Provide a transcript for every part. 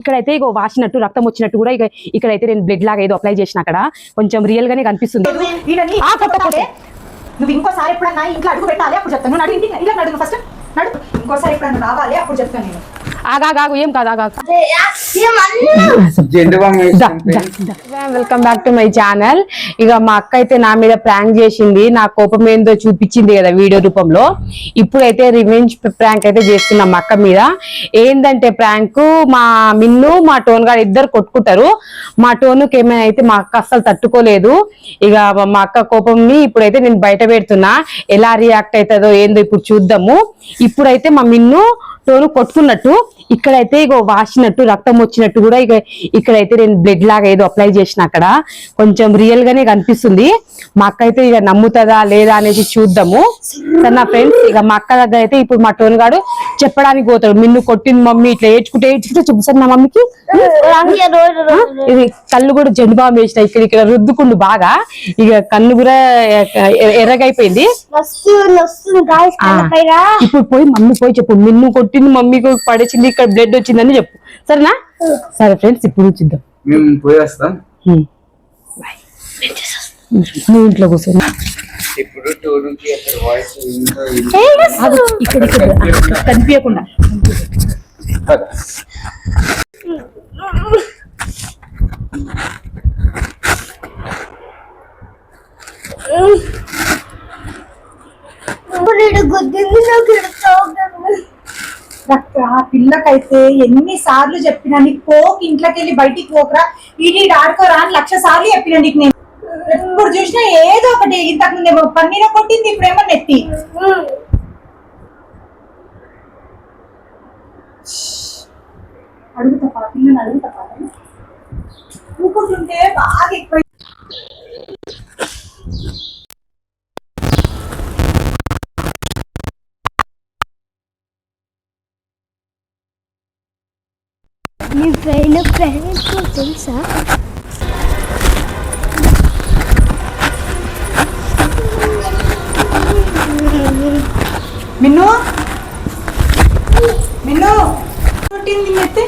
ఇక్కడైతే ఇగో వాసినట్టు రక్తం వచ్చినట్టు కూడా ఇక్కడైతే నేను బ్లడ్ లాగా ఏదో అప్లై చేసిన అక్కడ కొంచెం రియల్ గానే కనిపిస్తుంది. నువ్వు ఇంకోసారి ఎప్పుడన్నా ఇంట్లో అడుగు పెట్టాలి అప్పుడు చెప్తాను. నడు ఇంటికి ఇలా నడుగు ఫస్ట్ నడు. ఇంకోసారి ఎప్పుడన్నా రావాలి అప్పుడు చెప్తాను నేను. ఆగాగు ఏం కాదు ఆగా. Welcome back to my channel. ఇక మా అక్క అయితే నా మీద ప్రాంక్ చేసింది, నా కోపం ఏందో చూపించింది కదా వీడియో రూపంలో. ఇప్పుడైతే రివెంజ్ ప్రాంక్ అయితే చేస్తున్నాం మా అక్క మీద. ఏంటంటే ప్రాంక్, మా మిన్ను మా టోన్ గారు ఇద్దరు కొట్టుకుంటారు. మా టోనుకి ఏమైనా అయితే మా అక్క అస్సలు తట్టుకోలేదు. ఇక మా అక్క కోపంని ఇప్పుడైతే నేను బయట పెడుతున్నా. ఎలా రియాక్ట్ అవుతుందో ఏందో ఇప్పుడు చూద్దాము. ఇప్పుడైతే మా మిన్ను టోను కొట్టుకున్నట్టు ఇక్కడైతే ఇగో వాసినట్టు రక్తం వచ్చినట్టు కూడా ఇక్కడైతే నేను బ్లడ్ లాగా ఏదో అప్లై చేసిన అక్కడ కొంచెం రియల్ గానే కనిపిస్తుంది. మా అక్క అయితే ఇక నమ్ముతుందా లేదా అనేసి చూద్దాము. సార్ నా ఫ్రెండ్స్, ఇక మా అక్క దగ్గర అయితే ఇప్పుడు మా టోన్ గాడు చెప్పడానికి పోతాడు. మిన్ను కొట్టింది మమ్మీ ఇట్లా ఏడ్చుకుంటే చెప్పు సార్ నా మమ్మీకి. ఇది కళ్ళు కూడా జెండుబాం వేసిన ఇక్కడ రుద్దుకుండు బాగా, ఇక కన్ను కూడా ఎర్రగైపోయింది. ఇప్పుడు పోయి మమ్మీ పోయి చెప్పు, మిన్ను కొట్టింది మమ్మీకి పడేసింది, ఇక్కడ బ్లడ్ వచ్చిందని చెప్పు, సరేనా? సరే ఫ్రెండ్స్, ఇప్పుడు చూద్దాం. నువ్వు ఇంట్లో కూర్చో. ఇక్కడ కనిపించకుండా ఆ పిల్లకైతే ఎన్నిసార్లు చెప్పినా నీకు పోక్, ఇంట్లోకి వెళ్ళి బయటికి పోకరా, ఇది ఆడుకోరా అని 1,00,000 సార్లు చెప్పినా నీకు. నేను ఎప్పుడు చూసినా ఏదో ఒకటి. ఇంతకు ముందు పన్నీర కొట్టింది, ఇప్పుడేమో నెత్తి. అడుగుతా పిల్లని అడుగుతా, ఊకుంటుంటే బాగా ఎక్కువ. మీ ఫ్రెండ్స్ తెలుసా? మిన్ను మిన్ను కొట్టింది నెత్తి.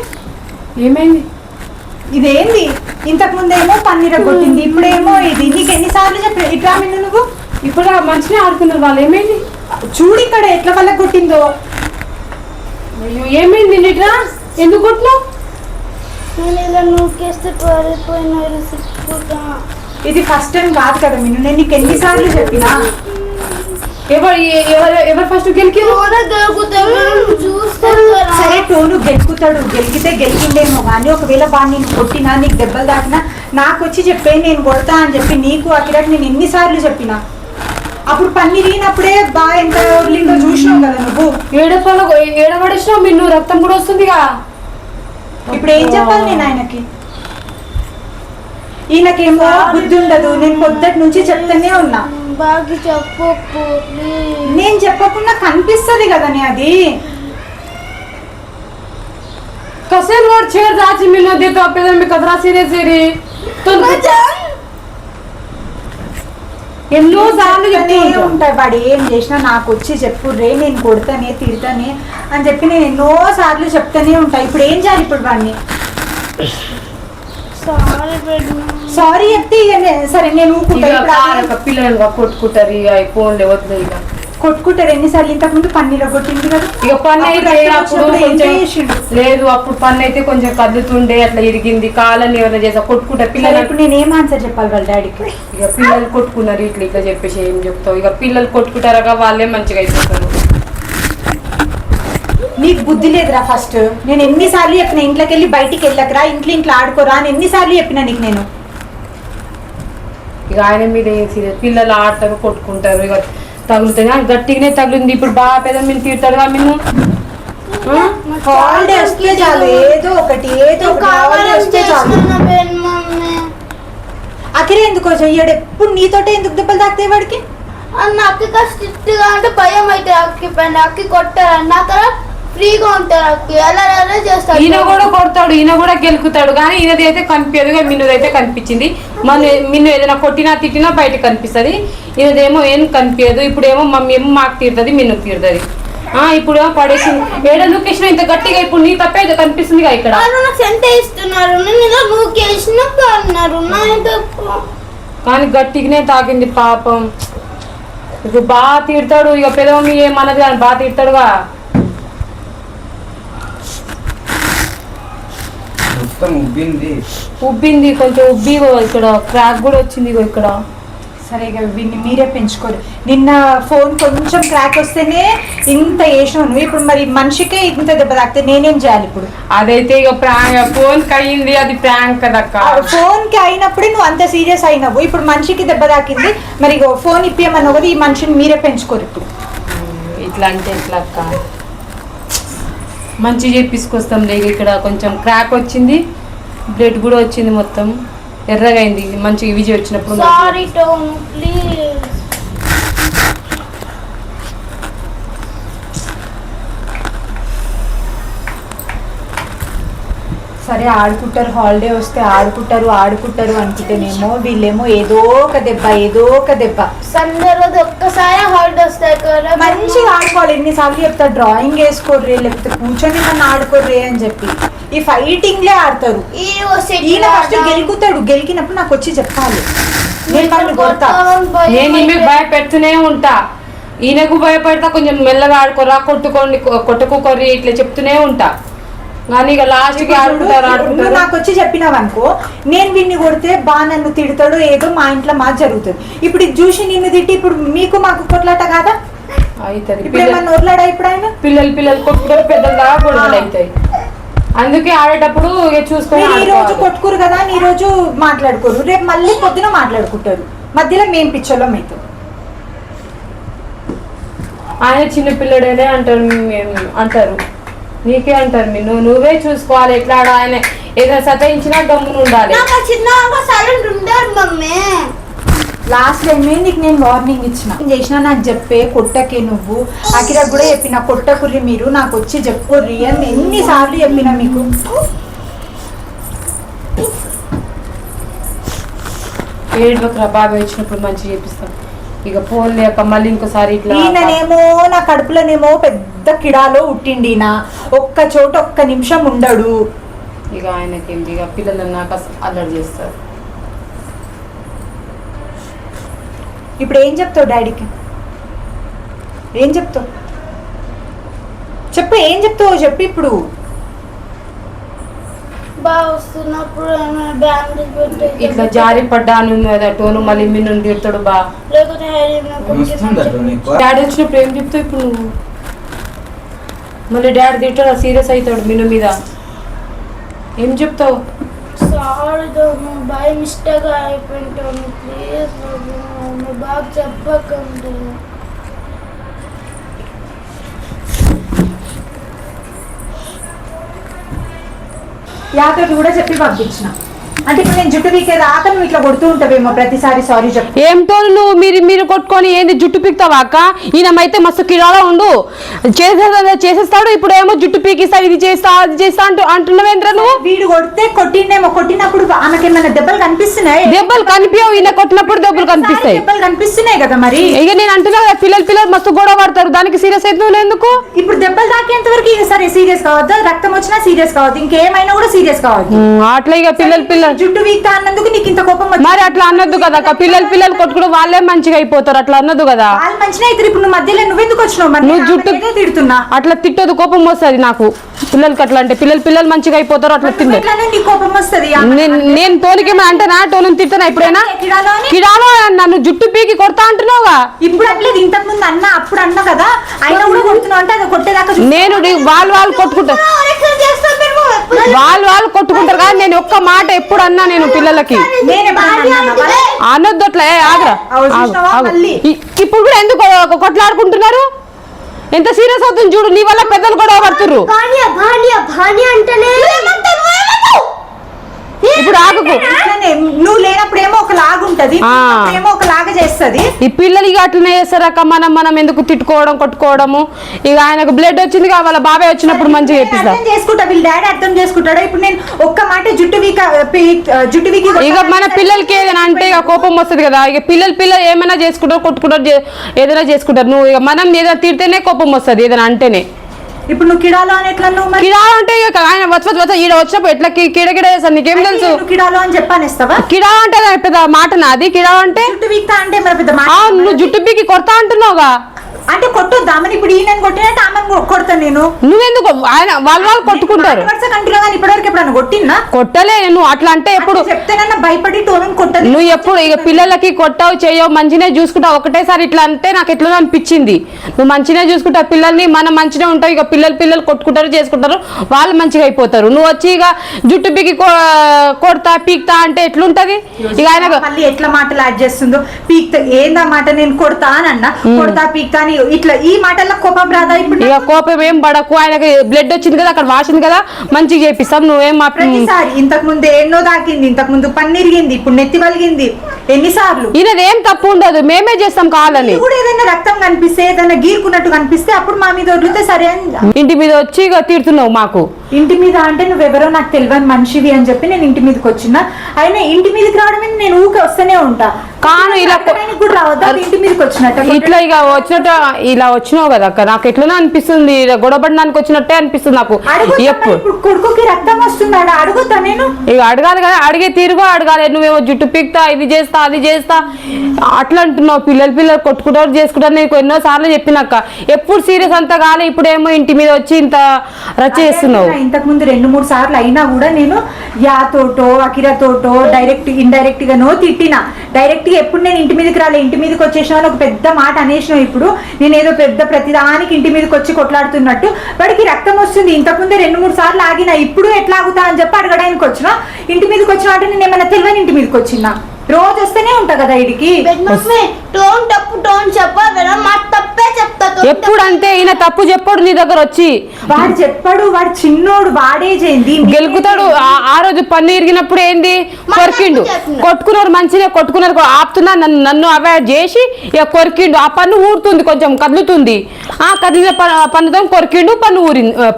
ఏమైంది? ఇదేంది? ఇంతకు ముందేమో పన్నీర కొట్టింది, ఇప్పుడేమో ఇది. నీకు ఎన్నిసార్లు చెప్పి ఇట్లా మిన్ను నువ్వు? ఇప్పుడు మంచిగా ఆడుకున్నారు వాళ్ళు. ఏమైంది? చూడు ఇక్కడ ఎట్లా వాళ్ళకి కొట్టిందో. అయ్యో ఏమైంది? ఇట్లా ఎందుకు కొట్టినావు? ఇది ఫస్ట్ టైం కాదు కదా మిన్ను, నేను నీకు ఎన్నిసార్లు చెప్పినా. ఎవరు ఫస్ట్ గెలికారు? సరే టోను గెలుకుతాడు, గెలికితే గెలికిండేమో కానీ ఒకవేళ బాగా నేను కొట్టినా, నీకు దెబ్బలు దాకినా నాకు వచ్చి చెప్పే నేను కొడతా అని చెప్పి నీకు అఖిలకు నేను ఎన్నిసార్లు చెప్పినా. అప్పుడు పన్నీరినప్పుడే బాగా ఎంత వదిలిందో చూసినావు కదా నువ్వు. ఏడబడేసినావు మిన్ను, రక్తం కూడా వస్తుందిగా. ఇప్పుడు ఏం చెప్పాలి నేను ఆయనకి? ఈయనకేమో బుద్ధి ఉండదు. నేను పొద్దుటి నుంచి చెప్తానే ఉన్నా. నేను చెప్పకుండా కనిపిస్తుంది కదని అది. कसे रोड छेड़ जाची मिलो दे तो अपने में कदरा सीरे सीरी तो ఎన్నో సార్లు చెప్తూనే ఉంటాయి. వాడు ఏం చేసినా నాకు వచ్చి చెప్పు రే, నేను కొడతానే తిడతానే అని చెప్పి నేను ఎన్నో సార్లు చెప్తానే ఉంటాయి. ఇప్పుడు ఏం చేయాలి? ఇప్పుడు వాడిని సారీ చెప్తే సరే నేను పిల్లలు కొట్టుకుంటారు, ఇక ఫోన్ లేవద్దు, ఇక కొట్టుకుంటారు. ఎన్నిసార్లు ఇంతకు ముందు పన్నీర కొట్టింది కదా. ఇక పన్ను అయితే లేదు, అప్పుడు పన్ను అయితే కొంచెం కదులుతుండే, అట్లా ఇరిగింది. కాలని ఏమైనా చేసా కొట్టుకుంటారు పిల్లలు. ఇప్పుడు నేను ఏం ఆన్సర్ చెప్పాలి వాళ్ళ డాడీకి? ఇక పిల్లలు కొట్టుకున్నారు ఇట్లా ఇట్లా చెప్పేసి ఏం చెప్తావు? ఇక పిల్లలు కొట్టుకుంటారా, వాళ్ళే మంచిగా అయిపోతారు. నీకు బుద్ధి లేదురా? ఫస్ట్ నేను ఎన్నిసార్లు చెప్పిన ఇంట్లోకి వెళ్ళి బయటికి వెళ్ళకరా, ఇంట్లో ఆడుకోరా అని ఎన్నిసార్లు చెప్పినా నీకు నేను. ఇక ఆయన మీద ఏం సీరియస్, పిల్లలు ఆడతారు కొట్టుకుంటారు, ఇక తగులుతాయి. గట్టిగానే తగిలింది. ఇప్పుడు బాగా పెద్ద మీరు తీరుతాడుగా మేము. హాలిడే వస్తే చాలు, ఏదో ఒకటి వస్తే చాలు. అఖిలే ఎందుకు చెయ్యాడు? ఎప్పుడు నీతోటే ఎందుకు దెబ్బలు తాకుతాయి వాడికి? అక్కి స్ట్రిక్ట్ గా అంటే భయం అయితే అక్కి పైన అక్కి కొట్టారు నాకు ఫ్రీగా ఉంటారు. అక్కి అలా చేస్తాడు. ఈయన కూడా కొడతాడు, ఈయన కూడా గెలుకుతాడు, కానీ ఈయనది అయితే కనిపించదు. మిన్నుది అయితే కనిపించింది. మన మిన్ను ఏదైనా కొట్టినా తిట్టినా బయటకు కనిపిస్తుంది, ఈయనదేమో ఏం కనిపించదు. ఇప్పుడేమో మమ్మీ ఏమో మాకు తీరుతుంది, మిన్నుకు తీరుతుంది. ఇప్పుడు పడేసింది. ఏడ లొకేషన్ ఇంత గట్టిగా ఇప్పుడు నీ తప్పే కనిపిస్తుంది ఇక్కడ. సెంట ఇస్తున్నారు, అన్నారు కానీ గట్టిగానే తాకింది పాపం. ఇప్పుడు బాగా తిడతాడు ఇక పెదమమ్మీ ఏమన్నది కానీ బాగా తిడతాడుగా. ఉబ్బింది కొంచెం ఉబ్బి ఇక్కడ క్రాక్ కూడా వచ్చింది ఇక్కడ. సరే ఇక వీన్ని మీరే పెంచుకోరు. నిన్న ఫోన్ కొంచెం క్రాక్ వస్తేనే ఇంత వేసినాను, ఇప్పుడు మరి మనిషికే ఇంత దెబ్బ తాకితే నేనేం చేయాలి ఇప్పుడు? అదైతే ఇక ఫోన్ కి అయ్యింది, అది ప్రాంక్ కదక్క. ఫోన్ కి అయినప్పుడే నువ్వు అంత సీరియస్ అయినావు, ఇప్పుడు మనిషికి దెబ్బ తాకింది. మరి ఫోన్ ఇప్పేయమన్నావు కదా, ఈ మనిషిని మీరే పెంచుకోరు ఇప్పుడు. ఇట్లా అంటే ఎట్లా అక్క? మంచిగా చేపించుకొస్తాం లేక. ఇక్కడ కొంచెం క్రాక్ వచ్చింది, బ్లడ్ కూడా వచ్చింది, మొత్తం ఎర్రగా అయింది. మంచిగా విజయ్ వచ్చినప్పుడు. Sorry tone please. సరే ఆడుకుంటారు, హాలిడే వస్తే ఆడుకుంటారు అనుకుంటేనేమో వీళ్ళేమో ఏదో ఒక దెబ్బ. సండే రోజు ఒక్కసారి హాలిడే వస్తాయి కదా, మంచిగా ఆడుకోవాలి. ఎన్నిసార్లు చెప్తా డ్రాయింగ్ వేసుకోర్రే, లేకపోతే కూర్చొని నన్ను ఆడుకోర్రే అని చెప్పి. ఈ ఫైటింగ్లే ఆడతారు. ఈయన ఫస్ట్ గెలుకుతాడు, గెలికినప్పుడు నాకు వచ్చి చెప్పాలి. నేను ఈమె భయపెడుతూనే ఉంటా, ఈయనకు భయపడతా. కొంచెం మెల్లగా ఆడుకోరా, కొట్టుకోర్రి ఇట్లా చెప్తూనే ఉంటా. కానీ ఇక లాస్ట్ కి నువ్వు నాకు వచ్చి చెప్పినావు అనుకో, నేను వీడిని కొడితే బాగా నన్ను తిడతాడు, ఏదో మా ఇంట్లో మా జరుగుతుంది. ఇప్పుడు ఇది చూసి నిన్ను తిట్టి ఇప్పుడు మీకు మాకు కొట్లాట కాదా అవుతుంది? ఇప్పుడు ఏమన్నా నోర్లాడా ఇప్పుడు ఆయన? పిల్లలు కొట్టుకొని పెద్దలుగా గొడవలు అవుతాయి. అందుకే ఆడేటప్పుడు చూసుకొని ఈ రోజు కొట్టుకురు కదా, ఈ రోజు మాట్లాడుకోరు, రేపు మళ్ళీ పొద్దున మాట్లాడుకుంటారు. మధ్యలో మేం పిచ్చోళ్ళం అవుతాం. ఆయన చిన్న పిల్లడేనే అంటారు నీకే అంటారు. నువ్వే చూసుకోవాలి ఎట్లా. ఆయన ఏదైనా సతాయించినా గమ్మున ఉండాలి. లాస్ట్ టైమే నీకు నేను వార్నింగ్ చేసిన నాకు చెప్పే కొట్టకే. నువ్వు అఖిరా కూడా చెప్పిన కొట్టకుర్రి, మీరు నాకు వచ్చి చెప్పుర్రి అని ఎన్నిసార్లు చెప్పినా మీకు. ఏడులోకి బాగా వచ్చినప్పుడు మంచిగా చేపిస్తాం. ఇక ఫోన్ లేక మళ్ళీ ఇంకోసారి ఇట్లా. ఈయననేమో నా కడుపులోనేమో పెద్ద కిడాలో ఉట్టిండి, నా ఒక్క చోట ఒక్క నిమిషం ఉండడు. ఇక ఆయనకేంటి, ఇక పిల్లలు నాకు అల్లరి చేస్తారు. ఇప్పుడు ఏం చెప్తావు డాడీకి? ఏం చెప్తావు చెప్పు, ఏం చెప్తావు చెప్పు. ఇప్పుడు ఇట్లా జారి పడ్డాను టోను మళ్ళీ మీ నుండి తిడతాడు బా. డాడీ వచ్చినప్పుడు ఏం చెప్తావు ఇప్పుడు నువ్వు? మళ్ళీ డాడీ తిట్టాడు, సీరియస్ అవుతాడు మిన్ను మీద, ఏం చెప్తావు? బై మిస్టేక్ అయిపోయింటాను, ప్లీజ్ బాగా చెప్పకండి. యాతోటి కూడా చెప్పి పంపించిన. అంటే ఇప్పుడు నేను జుట్టు పీకేదాకా నువ్వు ఇట్లా కొడుతూ ఉంటావేమో ప్రతిసారి సారీ చెప్పు. ఏంటో నువ్వు మీరు కొట్టుకొని ఏంది జుట్టు పీకుతావా అక్క? ఈయనమైతే మస్తు కిరాలో ఉండు, చేసేస్తాడు. ఇప్పుడు ఏమో జుట్టు పీకిస్తాడు, ఇది చేస్తా అది చేస్తా అంటున్నావేంద్ర నువ్వు? వీడు కొడితే కొట్టిండేమో, కొట్టినప్పుడు ఆమెకేమైనా దెబ్బలు కనిపిస్తున్నాయి? దెబ్బలు కనిపించవు, ఈయన కొట్టినప్పుడు దెబ్బలు కనిపిస్తాయి. దెబ్బలు కనిపిస్తున్నాయి కదా మరి. ఇక నేను అంటున్నా కదా, పిల్లలు మస్తు గొడవ పడతారు, దానికి సీరియస్ అవుతుంది ఎందుకు? ఇప్పుడు దెబ్బలు తాకేంత వరకు ఇక సరే సీరియస్ కావద్దు, రక్తం వచ్చినా సీరియస్ కావద్దు, ఇంకేమైనా కూడా సీరియస్ కావద్దు. అట్లా ఇక పిల్లలు జుట్టు వీక్తా అన్నందుకు నీకు ఇంత కోపం మరి అట్లా అన్నద్దు కదా పిల్లలు కొట్టుకుని వాళ్ళే మంచిగా అయిపోతారు, అట్లా అన్నదు కదా. వాళ్ళు మంచిగా అయితే ఇప్పుడు నువ్వు మధ్యలో నువ్వెందుకు వచ్చినావు? నువ్వు జుట్టు తిడుతున్నా అట్లా తిట్టదు, కోపం వస్తుంది నాకు. పిల్లలకి అట్లా అంటే పిల్లలు మంచిగా అయిపోతారు, అట్లా తింటే కోపం వస్తుంది. నేను తోనికి అంటేనా టోను తిడుతున్నా ఎప్పుడైనా? కిడాలో నన్ను జుట్టు పీకి కొడతా అంటున్నావుగా. ఇప్పుడు అట్లేదు, ఇంతకు ముందు అన్నా అప్పుడు అన్నా కదా, అయినా కూడా కొడుతున్నావు అంటే అది కొట్టేదాకా నేను వాళ్ళు కొట్టుకుంటారు, వాళ్ళు కొట్టుకుంటారు కానీ నేను ఒక్క మాట ఎప్పుడు అన్నా నేను పిల్లలకి అనొద్దు అట్లా. ఆగ్రా ఇప్పుడు కూడా ఎందుకు కొట్లాడుకుంటున్నారు? ఎంత సీరియస్ అవుతుంది చూడు, నీ వల్ల పెద్దలు గొడవ పడుతుర్రు. ఇప్పుడు ఆగకు, నువ్వు లేనప్పుడు ఏమో ఒక లాగుంటది, ఏమో ఒక లాగా వేస్తుంది. ఈ పిల్లలు ఇక అట్లనే చేస్తారక్క. మనం ఎందుకు తిట్టుకోవడం కొట్టుకోవడము. ఇక ఆయనకు బ్లడ్ వచ్చింది వాళ్ళ బాబాయ్ వచ్చినప్పుడు మంచిగా చెప్పిస్తా చేసుకుంటా. వీళ్ళ డాడీ అర్థం చేసుకుంటాడా? ఇప్పుడు నేను ఒక్క మాట జుట్టు వీకి ఇక మన పిల్లలకి ఏదైనా అంటే ఇక కోపం వస్తుంది కదా. ఇక పిల్లలు ఏమైనా చేసుకుంటారు, కొట్టుకుంటారు, ఏదైనా చేసుకుంటారు. నువ్వు ఇక మనం ఏదైనా తిడితేనే కోపం వస్తుంది ఏదైనా అంటేనే. ఇప్పుడు నువ్వు కిడాలో అని ఎట్లా కిడాలో అంటే ఆయన ఈడ వచ్చినప్పుడు ఎట్లా కిడకిడ చేస్తాను నీకేం తెలుసు? కిడాలో అని చెప్పానిస్తావా? కిడా అంటే పెద్ద మాట నాది. కిడా అంటే జుట్టు వీక్తా అంటే మరి పెద్ద నువ్వు జుట్టు పీకి కొడతా అంటున్నావుగా. అంటే కొట్టొద్దామని ఇప్పుడు ఈయన కొట్టినట్టు ఆమెను కొడతాను నేను. నువ్వెందుకు? ఆయన వాళ్ళు కొట్టుకుంటారు. ఇప్పటివరకు ఎప్పుడన్నా కొట్టినా? కొట్టలే. నువ్వు అట్లా అంటే ఎప్పుడు చెప్తేనన్నా భయపడి టోన్ కొట్టదు. నువ్వు ఎప్పుడు ఇక పిల్లలకి కొట్టావు చేయవు మంచినే చూసుకుంటావు. ఒకటేసారి ఇట్లా అంటే నాకు ఎట్లా అనిపించింది. నువ్వు మంచినే చూసుకుంటావు పిల్లల్ని, మనం మంచిగా ఉంటావు. ఇక పిల్లలు కొట్టుకుంటారు చేసుకుంటారు, వాళ్ళు మంచిగా అయిపోతారు. నువ్వు వచ్చి ఇక జుట్టు పీకి కొడతా పీక్తా అంటే ఎట్లుంటది? ఇక ఆయన మళ్ళీ ఎట్లా మాటలు యాడ్ చేస్తుందో. పీక్తా ఏందా మాట? నేను కొడతా అని అన్నా, కొడతా పీక్తా అని ఇట్లా ఈ మాటల్లో కోపం రాదా? ఇప్పుడు ఇక కోపం ఏం పడకు. ఆయనకి బ్లడ్ వచ్చింది కదా, అక్కడ వాసింది కదా, మంచిగా చేపిస్తాం. నువ్వేం ప్రతిసారి ఇంతకు ముందు ఎన్నో దాకింది, ఇంతకు ముందు పన్నీరిగింది, ఇప్పుడు నెత్తి వలిగింది ఎన్నిసార్లు. ఈయనదేం తప్పు ఉండదు, మేమే చేస్తాం కావాలని. కూడా ఏదైనా రక్తం కనిపిస్తే ఏదైనా గీరుకున్నట్టు కనిపిస్తే అప్పుడు మా మీద వదిలితే సరే అని ఇంటి మీద వచ్చి ఇక తీరుతున్నావు మాకు. ఇంటి మీద అంటే నువ్వెవరో నాకు తెలియని మనిషివి అని చెప్పి నేను ఇంటి మీదకి వచ్చిన. అయినా ఇంటి మీదకి రావడం నేను ఊకే వస్తూనే ఉంటా. కాను ఇలా కూడా రావద్దా? ఇంటి మీదకి వచ్చినట్టు ఇట్లా ఇక వచ్చినట్టు ఇలా వచ్చినావు కదా అక్క, నాకు ఎట్లనో అనిపిస్తుంది. గొడవపడడానికి వచ్చినట్టే అనిపిస్తుంది నాకు. ఎప్పుడు కొడుకుకి రక్తం వస్తుందా అడుగుతా నేను. ఇక అడగాలి కదా, అడిగే తీరుగా అడగాలి. నువ్వేమో జుట్టు పీక్తా, ఇది చేస్తా అది చేస్తా అట్లా అంటున్నావు. పిల్లలు కొట్టుకుంటారు చేసుకుంటారు. నీకు ఎన్నో సార్లు చెప్పినాక ఎప్పుడు సీరియస్ అంతా కాలే. ఇప్పుడేమో ఇంటి మీద వచ్చి ఇంత రచ్చ చేస్తున్నావు. ఇంతకు ముందు 2-3 సార్లు అయినా కూడా నేను యాతోటో అకిరతోటో డైరెక్ట్ ఇండైరెక్ట్ గానో తిట్టినా. డైరెక్ట్ గా ఎప్పుడు నేను ఇంటి మీదకి రాలే, ఇంటి మీదకి వచ్చేసిన ఒక పెద్ద మాట అనేసినావు. ఇప్పుడు నేను ఏదో పెద్ద ప్రతిదానికి ఇంటి మీదకి వచ్చి కొట్లాడుతున్నట్టు. వాడికి రక్తం వస్తుంది. ఇంతకుముందే 2-3 సార్లు ఆగినా, ఇప్పుడు ఎట్లా ఆగుతా అని చెప్పి అడగడానికి వచ్చిన. ఇంటి మీదకి వచ్చిన అంటే నేను ఏమైనా తెలియని ఇంటి మీదకి వచ్చినా. రోజు వస్తేనే ఉంటా కదా ఇడికి. ఎప్పుడు అంతే ఈయన తప్పు చెప్పాడు నీ దగ్గర వచ్చి. వాడు చెప్పాడు, వాడు చిన్నోడు, వాడేజ్ ఏంది గెలుకుతాడు. ఆ రోజు పన్ను ఇరిగినప్పుడు ఏంది కొరికిండు. కొట్టుకున్నారు మంచిగా కొట్టుకున్నారు, ఆపుతున్నా నన్ను అవాయిడ్ చేసి ఇక కొరికిండు. ఆ పన్ను ఊరుతుంది, కొంచెం కదులుతుంది. ఆ కదిలిన పన్నుతో కొరికిండు,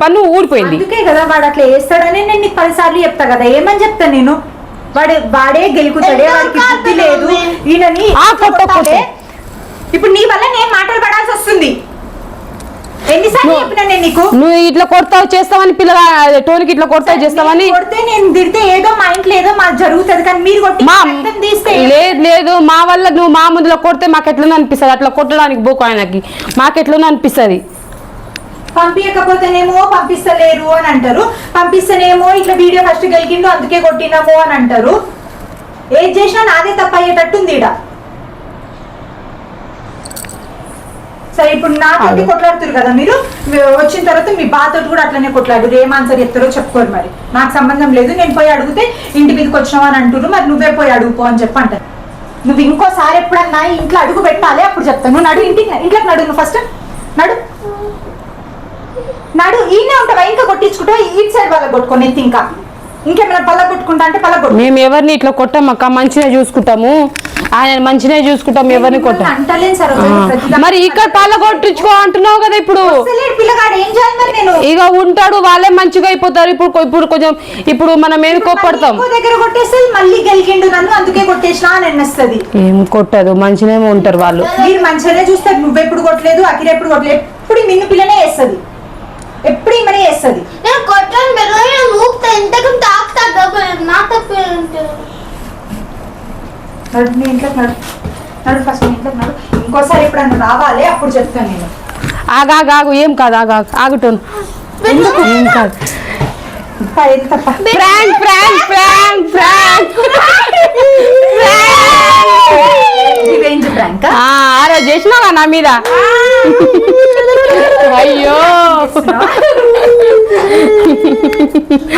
పన్ను ఊడిపోయింది. అందుకే కదా వాడు అట్లా వేస్తాడని నేను నీకు 10 సార్లు చెప్తా కదా. ఏమని చెప్తా నేను? వాడే గెలుకుతాడే, వాడికి బుద్ధి లేదు. ఈయనని ఇప్పుడు నీ వల్ల నేను మాటలు పడాల్సి వస్తుంది. ఎన్నిసార్లు చెప్పినా నేను నీకు? నువ్వు ఇట్లా కొడతావు చేస్తావని పిల్లగా టోనికి ఇట్లా కొడతావు చేస్తావని. కొడితే నేను తిడితే ఏదో మా ఇంట్లో ఏదో మాకు జరుగుతుంది, కానీ మీరు కొట్టి లేదు మా వల్ల నువ్వు మా ముందులో కొడితే మాకు ఎట్లనో అనిపిస్తుంది. అట్లా కొట్టడానికి బోకు ఆయనకి మాకెట్లనో అనిపిస్తుంది. పంపించకపోతేనేమో పంపిస్తలేరు అని అంటారు, పంపిస్తేనేమో ఇట్లా వీడియో ఫస్ట్ గెలికిండు అందుకే కొట్టినాము అని అంటారు. ఏది చేసినా నాదే తప్ప అయ్యేటట్టుంది ఈడ. సరే ఇప్పుడు నాతోటి కొట్లాడుతారు కదా మీరు, వచ్చిన తర్వాత మీ బాతోటి కూడా అట్లనే కొట్లాడు. ఏం ఆన్సర్ చెప్తారో చెప్పుకోరు. మరి నాకు సంబంధం లేదు, నేను పోయి అడిగితే ఇంటి మీదకి వచ్చినావు అని అంటున్నారు. మరి నువ్వే పోయి అడుగుపో అని చెప్పి అంటారు. నువ్వు ఇంకోసారి ఎప్పుడన్నా ఇంట్లో అడుగు పెట్టాలి, అప్పుడు చెప్తాను. నడు ఇంట్లోకి నడు. నువ్వు ఫస్ట్ నడు. ఈయనే ఉంటావా? ఇంకా కొట్టించుకుంటావా? ఇటు సైడ్ వాళ్ళకి కొట్టుకొని ఎత్తి ఇంకేమైనా పళ్ళ కొట్టుకుంటా అంటే పళ్ళ కొట్టు. మేము ఎవరిని ఇట్లా కొట్టాం అక్క, మంచిగా చూసుకుంటాము. ఆయన మంచిగా చూసుకుంటాం, ఎవరిని కొట్టాం. మరి ఇక్కడ పళ్ళ కొట్టించుకో అంటున్నావు కదా. ఇప్పుడు ఇక ఉంటాడు, వాళ్ళే మంచిగా అయిపోతారు. ఇప్పుడు కొంచెం ఇప్పుడు మనం ఏమి కోప్పడతాం. దగ్గర కొట్టేస్తే మళ్ళీ గెలికిండు నన్ను అందుకే కొట్టేసినా అని అనిపిస్తుంది. ఏం కొట్టదు, మంచిగానే ఉంటారు వాళ్ళు. మీరు మంచిగానే చూస్తారు. నువ్వెప్పుడు కొట్టలేదు, అఖిల ఎప్పుడు కొట్టలేదు. ఎప్పుడు నిన్ను పిల్లనే వేస్తుంది, ఎప్పుడు ఈమెనే వేస్తుంది. నేను కొట్టాను ఇంట్లోకి నడు ఫస్ట్ ఇంట్లోకి నడు. ఇంకోసారి ఎప్పుడన్నా రావాలి, అప్పుడు చెప్తాను నేను. ఆగాగు ఏం కాదు, ఆగుతాను. ఏం కాదు. ఆ రోజు చేసినావా నా మీద? అయ్యో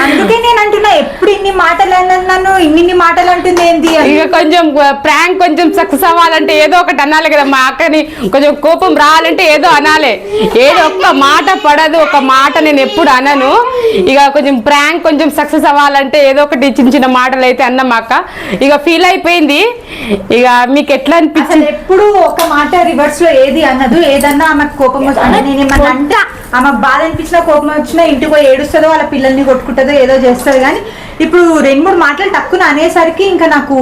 అందుకే నేను అంటున్నా ఎప్పుడు ఇన్ని మాటలు అన్నాను ఇన్ని మాటలు అంటుంది ఏంది అని. ఇక కొంచెం ప్రాంక్ కొంచెం సక్సెస్ అవ్వాలంటే ఏదో ఒకటి అనాలి కదా మా అక్కని, కొంచెం కోపం రావాలంటే ఏదో అనాలి. ఏదో ఒక్క మాట పడదు, ఒక మాట నేను ఎప్పుడు అనను. ఇక కొంచెం ప్రాంక్ కొంచెం సక్సెస్ అవ్వాలంటే ఏదో ఒకటి చిన్న చిన్న మాటలు అయితే అన్న మా అక్క ఇక ఫీల్ అయిపోయింది. ఇక మీకు ఎట్లా అసలు అనిపించింది? ఎప్పుడు ఒక మాట రివర్స్ లో ఏది అన్నదు. ఏదన్నా ఆమెకు కోపం వస్తుంది, నేను ఏమన్నా అంటే ఆమెకు బాధ అనిపించినా కోపం వచ్చినా ఇంటికి పోయి ఏడుస్తుందో వాళ్ళ పిల్లల్ని కొట్టుకుంటుందో ఏదో చేస్తుంది. కానీ ఇప్పుడు 2-3 మాటలు తక్కువ అనేసరికి ఇంకా నాకు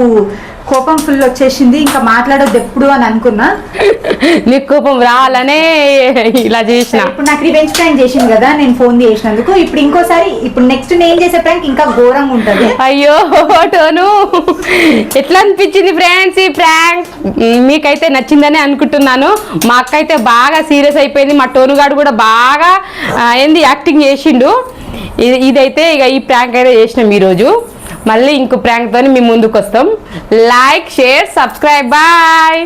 కోపం ఫుల్ వచ్చేసింది. ఇంకా మాట్లాడొద్దు ఎప్పుడు అని అనుకున్నా. నీకు కోపం రావాలనే ఇలా చేసిన. ఇప్పుడు నాకు రివెంజ్ ప్రాంక్ చేసింది కదా నేను ఫోన్ చేసినందుకు. ఇప్పుడు ఇంకోసారి ఇప్పుడు నెక్స్ట్ నేను చేసే ప్రాంక్ ఇంకా ఘోరంగా ఉంటది. అయ్యో టోను, ఎట్లా అనిపించింది ఫ్రెండ్స్ ఈ ప్రాంక్? మీకైతే నచ్చిందని అనుకుంటున్నాను. మా అక్క అయితే బాగా సీరియస్ అయిపోయింది. మా టోను గాడు కూడా బాగా యాక్టింగ్ చేసిండు. ఇదైతే ఇక ఈ ప్రాంక్ అయితే చేసినాం ఈరోజు. మళ్ళీ ఇంకో ప్రాంక్ తోని మేము ముందుకు వస్తాం. Like, share, subscribe. బాయ్.